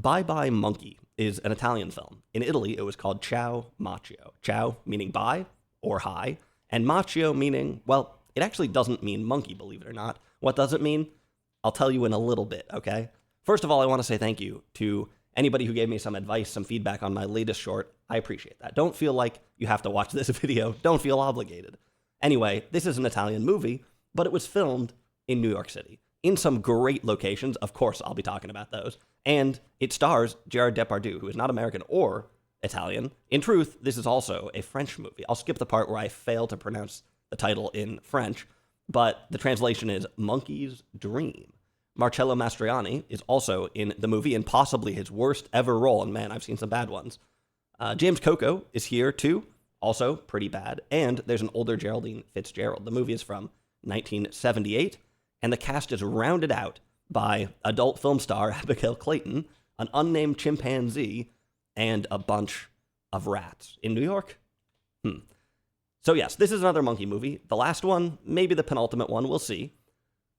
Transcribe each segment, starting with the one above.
Bye Bye Monkey is an Italian film. In Italy, it was called Ciao, Maschio. Ciao meaning bye or hi, and Maschio meaning, well, it actually doesn't mean monkey, believe it or not. What does it mean? I'll tell you in a little bit, okay? First of all, I want to say thank you to anybody who gave me some advice, some feedback on my latest short. I appreciate that. Don't feel like you have to watch this video. Don't feel obligated. Anyway, this is an Italian movie, but it was filmed in New York City, in some great locations. Of course, I'll be talking about those. And it stars Gerard Depardieu, who is not American or Italian. In truth, this is also a French movie. I'll skip the part where I fail to pronounce the title in French, but the translation is Monkey's Dream. Marcello Mastroianni is also in the movie, in possibly his worst ever role, and man, I've seen some bad ones. James Coco is here too, also pretty bad, and there's an older Geraldine Fitzgerald. The movie is from 1978, and the cast is rounded out by adult film star Abigail Clayton, an unnamed chimpanzee, and a bunch of rats. In New York? So yes, this is another monkey movie. The last one, maybe the penultimate one, we'll see.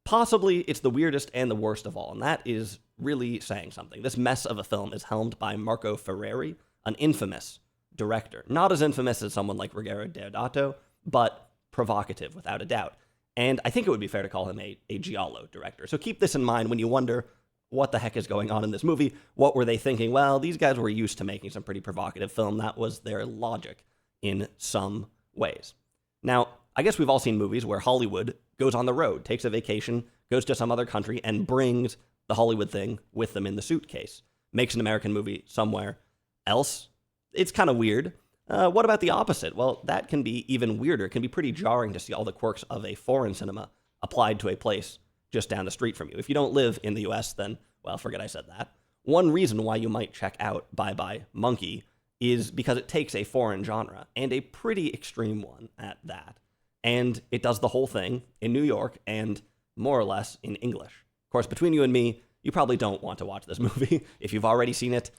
Possibly it's the weirdest and the worst of all, and that is really saying something. This mess of a film is helmed by Marco Ferreri, an infamous director. Not as infamous as someone like Ruggero Deodato, but provocative without a doubt. And I think it would be fair to call him a giallo director. So keep this in mind when you wonder what the heck is going on in this movie. What were they thinking? Well, these guys were used to making some pretty provocative film. That was their logic in some ways. Now, I guess we've all seen movies where Hollywood goes on the road, takes a vacation, goes to some other country, and brings the Hollywood thing with them in the suitcase. Makes an American movie somewhere else. It's kind of weird. What about the opposite? Well, that can be even weirder. It can be pretty jarring to see all the quirks of a foreign cinema applied to a place just down the street from you. If you don't live in the US, then, well, forget I said that. One reason why you might check out Bye Bye Monkey is because it takes a foreign genre, and a pretty extreme one at that. And it does the whole thing in New York and more or less in English. Of course, between you and me, you probably don't want to watch this movie. If you've already seen it,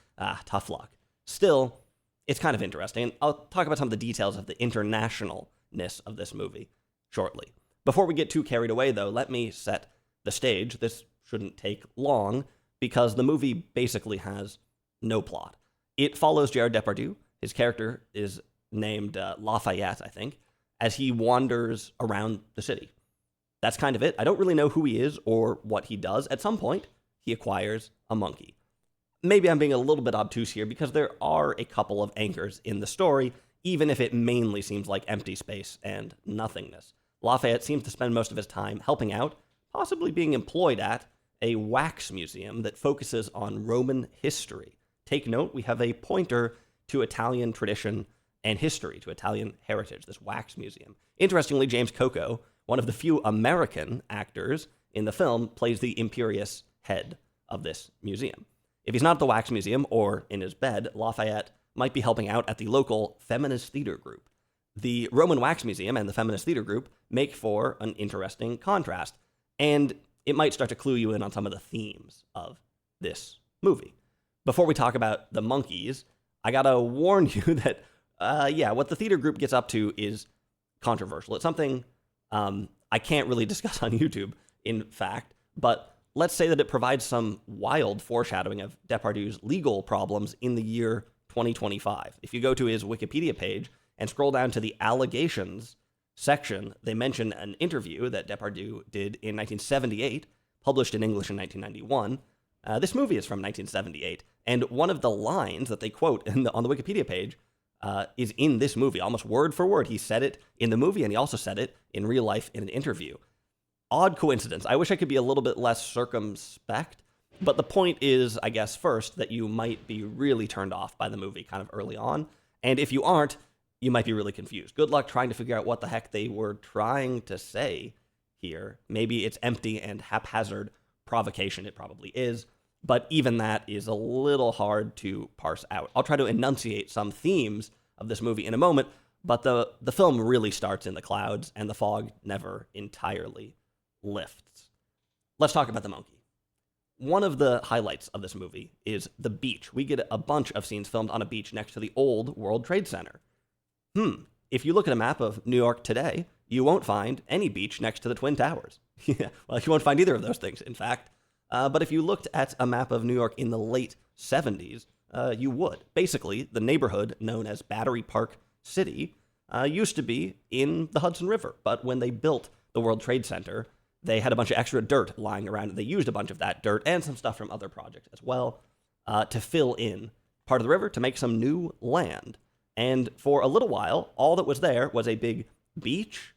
tough luck. Still, it's kind of interesting. I'll talk about some of the details of the internationalness of this movie shortly. Before we get too carried away, though, let me set the stage. This shouldn't take long because the movie basically has no plot. It follows Gerard Depardieu. His character is named Lafayette, I think, as he wanders around the city. That's kind of it. I don't really know who he is or what he does. At some point, he acquires a monkey. Maybe I'm being a little bit obtuse here because there are a couple of anchors in the story, even if it mainly seems like empty space and nothingness. Lafayette seems to spend most of his time helping out, possibly being employed at, a wax museum that focuses on Roman history. Take note, we have a pointer to Italian tradition and history, to Italian heritage, this wax museum. Interestingly, James Coco, one of the few American actors in the film, plays the imperious head of this museum. If he's not at the wax museum or in his bed, Lafayette might be helping out at the local feminist theater group. The Roman Wax Museum and the feminist theater group make for an interesting contrast, and it might start to clue you in on some of the themes of this movie. Before we talk about the monkeys, I gotta warn you that, what the theater group gets up to is controversial. It's something I can't really discuss on YouTube, in fact, but let's say that it provides some wild foreshadowing of Depardieu's legal problems in the year 2025. If you go to his Wikipedia page and scroll down to the allegations section, they mention an interview that Depardieu did in 1978, published in English in 1991. This movie is from 1978, and one of the lines that they quote on the Wikipedia page is in this movie, almost word for word. He said it in the movie, and he also said it in real life in an interview. Odd coincidence. I wish I could be a little bit less circumspect, but the point is, I guess, first, that you might be really turned off by the movie kind of early on, and if you aren't, you might be really confused. Good luck trying to figure out what the heck they were trying to say here. Maybe it's empty and haphazard provocation. It probably is, but even that is a little hard to parse out. I'll try to enunciate some themes of this movie in a moment, but the film really starts in the clouds, and the fog never entirely lifts. Let's talk about the monkey. One of the highlights of this movie is the beach. We get a bunch of scenes filmed on a beach next to the old World Trade Center. If you look at a map of New York today, you won't find any beach next to the Twin Towers. Yeah, well, you won't find either of those things, in fact. But if you looked at a map of New York in the late 70s, you would. Basically, the neighborhood known as Battery Park City used to be in the Hudson River. But when they built the World Trade Center, they had a bunch of extra dirt lying around. They used a bunch of that dirt and some stuff from other projects as well to fill in part of the river to make some new land. And for a little while, all that was there was a big beach.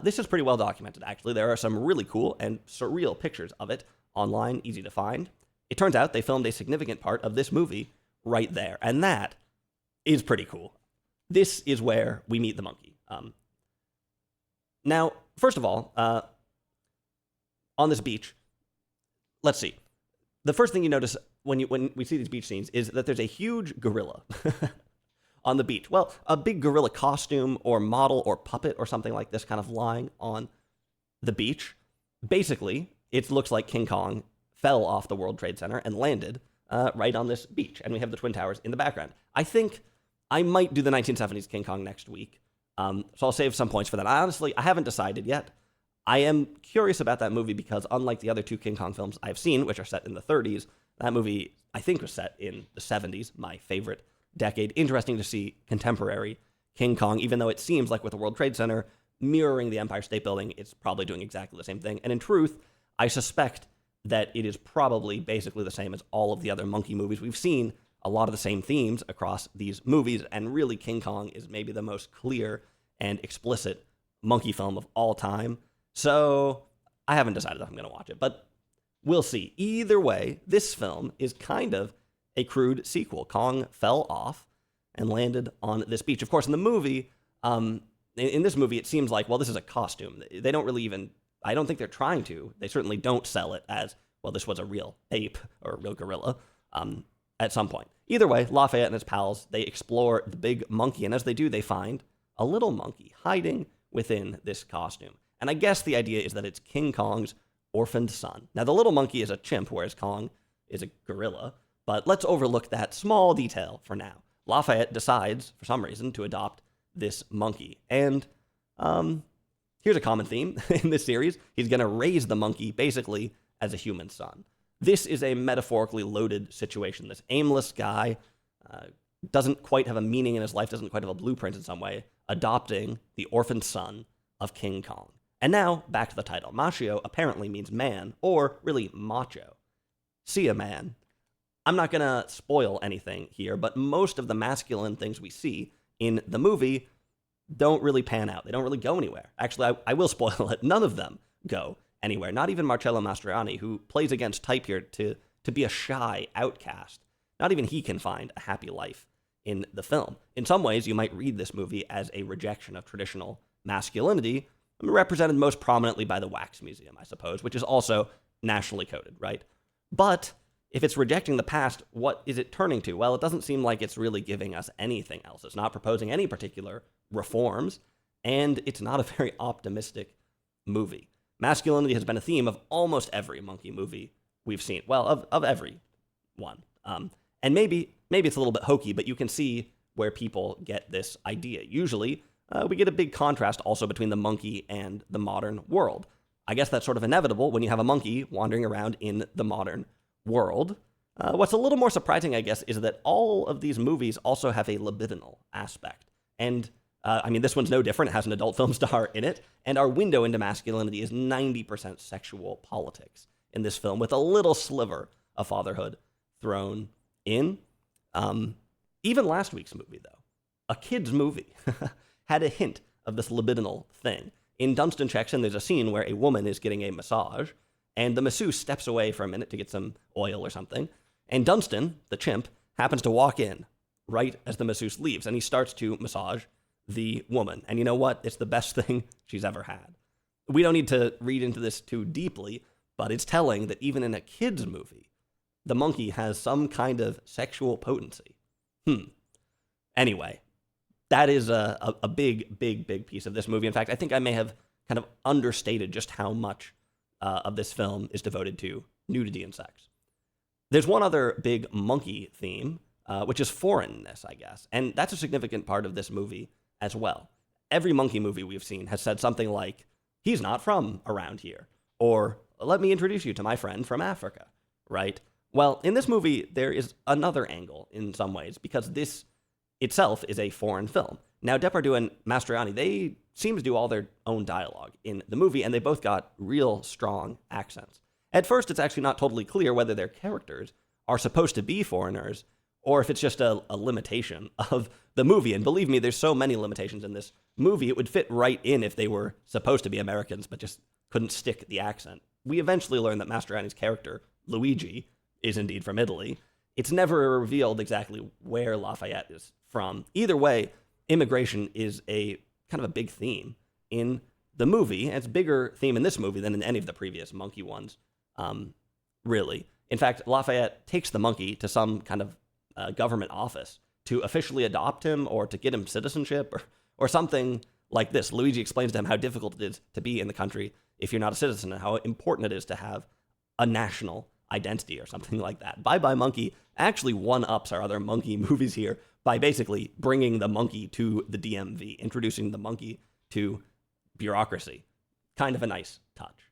This is pretty well documented, actually. There are some really cool and surreal pictures of it online, easy to find. It turns out they filmed a significant part of this movie right there, and that is pretty cool. This is where we meet the monkey. Now, first of all, on this beach, let's see. The first thing you notice when we see these beach scenes is that there's a huge gorilla on the beach. Well, a big gorilla costume or model or puppet or something like this kind of lying on the beach. Basically, it looks like King Kong fell off the World Trade Center and landed right on this beach. And we have the Twin Towers in the background. I think I might do the 1970s King Kong next week. So I'll save some points for that. I haven't decided yet. I am curious about that movie because unlike the other two King Kong films I've seen, which are set in the 30s, that movie, I think, was set in the 70s, my favorite decade. Interesting to see contemporary King Kong, even though it seems like with the World Trade Center mirroring the Empire State Building, it's probably doing exactly the same thing. And in truth, I suspect that it is probably basically the same as all of the other monkey movies. We've seen a lot of the same themes across these movies, and really King Kong is maybe the most clear and explicit monkey film of all time. So I haven't decided if I'm going to watch it, but we'll see. Either way, this film is kind of a crude sequel. Kong fell off and landed on this beach. Of course, in the movie, in this movie, it seems like, well, this is a costume. They don't really even, I don't think they're trying to. They certainly don't sell it as, well, this was a real ape or a real gorilla at some point. Either way, Lafayette and his pals, they explore the big monkey, and as they do, they find a little monkey hiding within this costume. And I guess the idea is that it's King Kong's orphaned son. Now, the little monkey is a chimp, whereas Kong is a gorilla, but let's overlook that small detail for now. Lafayette decides, for some reason, to adopt this monkey. And here's a common theme in this series. He's going to raise the monkey basically as a human son. This is a metaphorically loaded situation. This aimless guy doesn't quite have a meaning in his life, doesn't quite have a blueprint in some way, adopting the orphaned son of King Kong. And now, back to the title. Maschio apparently means man, or really macho. See ya, man. I'm not going to spoil anything here, but most of the masculine things we see in the movie don't really pan out. They don't really go anywhere. Actually, I will spoil it. None of them go anywhere. Not even Marcello Mastroianni, who plays against type here to be a shy outcast. Not even he can find a happy life in the film. In some ways, you might read this movie as a rejection of traditional masculinity, represented most prominently by the Wax Museum, I suppose, which is also nationally coded, right? But if it's rejecting the past, what is it turning to? Well, it doesn't seem like it's really giving us anything else. It's not proposing any particular reforms, and it's not a very optimistic movie. Masculinity has been a theme of almost every monkey movie we've seen. Well, of every one. And maybe it's a little bit hokey, but you can see where people get this idea. Usually, we get a big contrast also between the monkey and the modern world. I guess that's sort of inevitable when you have a monkey wandering around in the modern world. What's a little more surprising, I guess, is that all of these movies also have a libidinal aspect. And, this one's no different. It has an adult film star in it. And our window into masculinity is 90% sexual politics in this film, with a little sliver of fatherhood thrown in. Even last week's movie, though, a kid's movie, had a hint of this libidinal thing. In Dunstan Checks In, there's a scene where a woman is getting a massage, and the masseuse steps away for a minute to get some oil or something, and Dunstan, the chimp, happens to walk in right as the masseuse leaves, and he starts to massage the woman. And you know what? It's the best thing she's ever had. We don't need to read into this too deeply, but it's telling that even in a kid's movie, the monkey has some kind of sexual potency. Anyway, that is a big, big, big piece of this movie. In fact, I think I may have kind of understated just how much of this film is devoted to nudity and sex. There's one other big monkey theme, which is foreignness, I guess. And that's a significant part of this movie as well. Every monkey movie we've seen has said something like, he's not from around here. Or let me introduce you to my friend from Africa, right? Well, in this movie, there is another angle in some ways, because this itself is a foreign film. Now, Depardieu and Mastroianni, they seem to do all their own dialogue in the movie, and they both got real strong accents. At first, it's actually not totally clear whether their characters are supposed to be foreigners, or if it's just a limitation of the movie. And believe me, there's so many limitations in this movie, it would fit right in if they were supposed to be Americans, but just couldn't stick the accent. We eventually learn that Mastroianni's character, Luigi, is indeed from Italy. It's never revealed exactly where Lafayette is from. Either way, immigration is a kind of a big theme in the movie, and it's a bigger theme in this movie than in any of the previous monkey ones, really. In fact, Lafayette takes the monkey to some kind of government office to officially adopt him or to get him citizenship or something like this. Luigi explains to him how difficult it is to be in the country if you're not a citizen and how important it is to have a national identity or something like that. Bye Bye Monkey actually one-ups our other monkey movies here by basically bringing the monkey to the DMV, introducing the monkey to bureaucracy. Kind of a nice touch.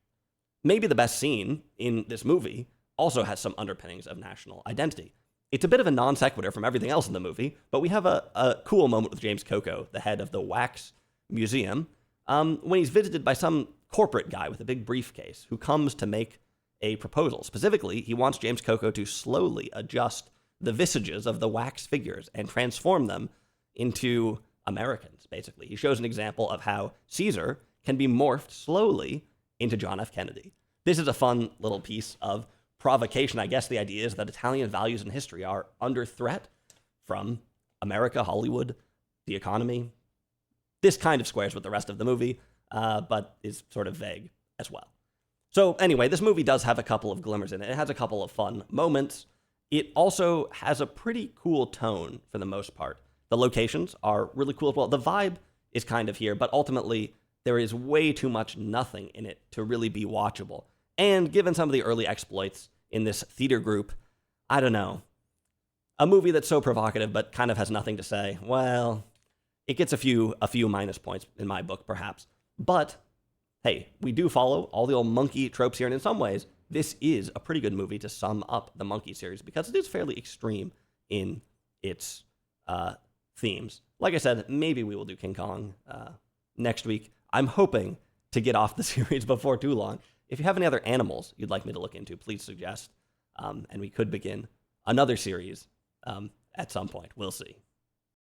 Maybe the best scene in this movie also has some underpinnings of national identity. It's a bit of a non sequitur from everything else in the movie, but we have a cool moment with James Coco, the head of the Wax Museum, when he's visited by some corporate guy with a big briefcase who comes to make a proposal. Specifically, he wants James Coco to slowly adjust the visages of the wax figures and transform them into Americans, basically. He shows an example of how Caesar can be morphed slowly into John F. Kennedy. This is a fun little piece of provocation. I guess the idea is that Italian values and history are under threat from America, Hollywood, the economy. This kind of squares with the rest of the movie, but is sort of vague as well. So anyway, this movie does have a couple of glimmers in it. It has a couple of fun moments. It also has a pretty cool tone for the most part. The locations are really cool as well. The vibe is kind of here, but ultimately there is way too much nothing in it to really be watchable. And given some of the early exploits in this theater group, I don't know. A movie that's so provocative but kind of has nothing to say, well, it gets a few minus points in my book, perhaps. But hey, we do follow all the old monkey tropes here, and in some ways, this is a pretty good movie to sum up the Monkey series because it is fairly extreme in its themes. Like I said, maybe we will do King Kong next week. I'm hoping to get off the series before too long. If you have any other animals you'd like me to look into, please suggest, and we could begin another series at some point. We'll see.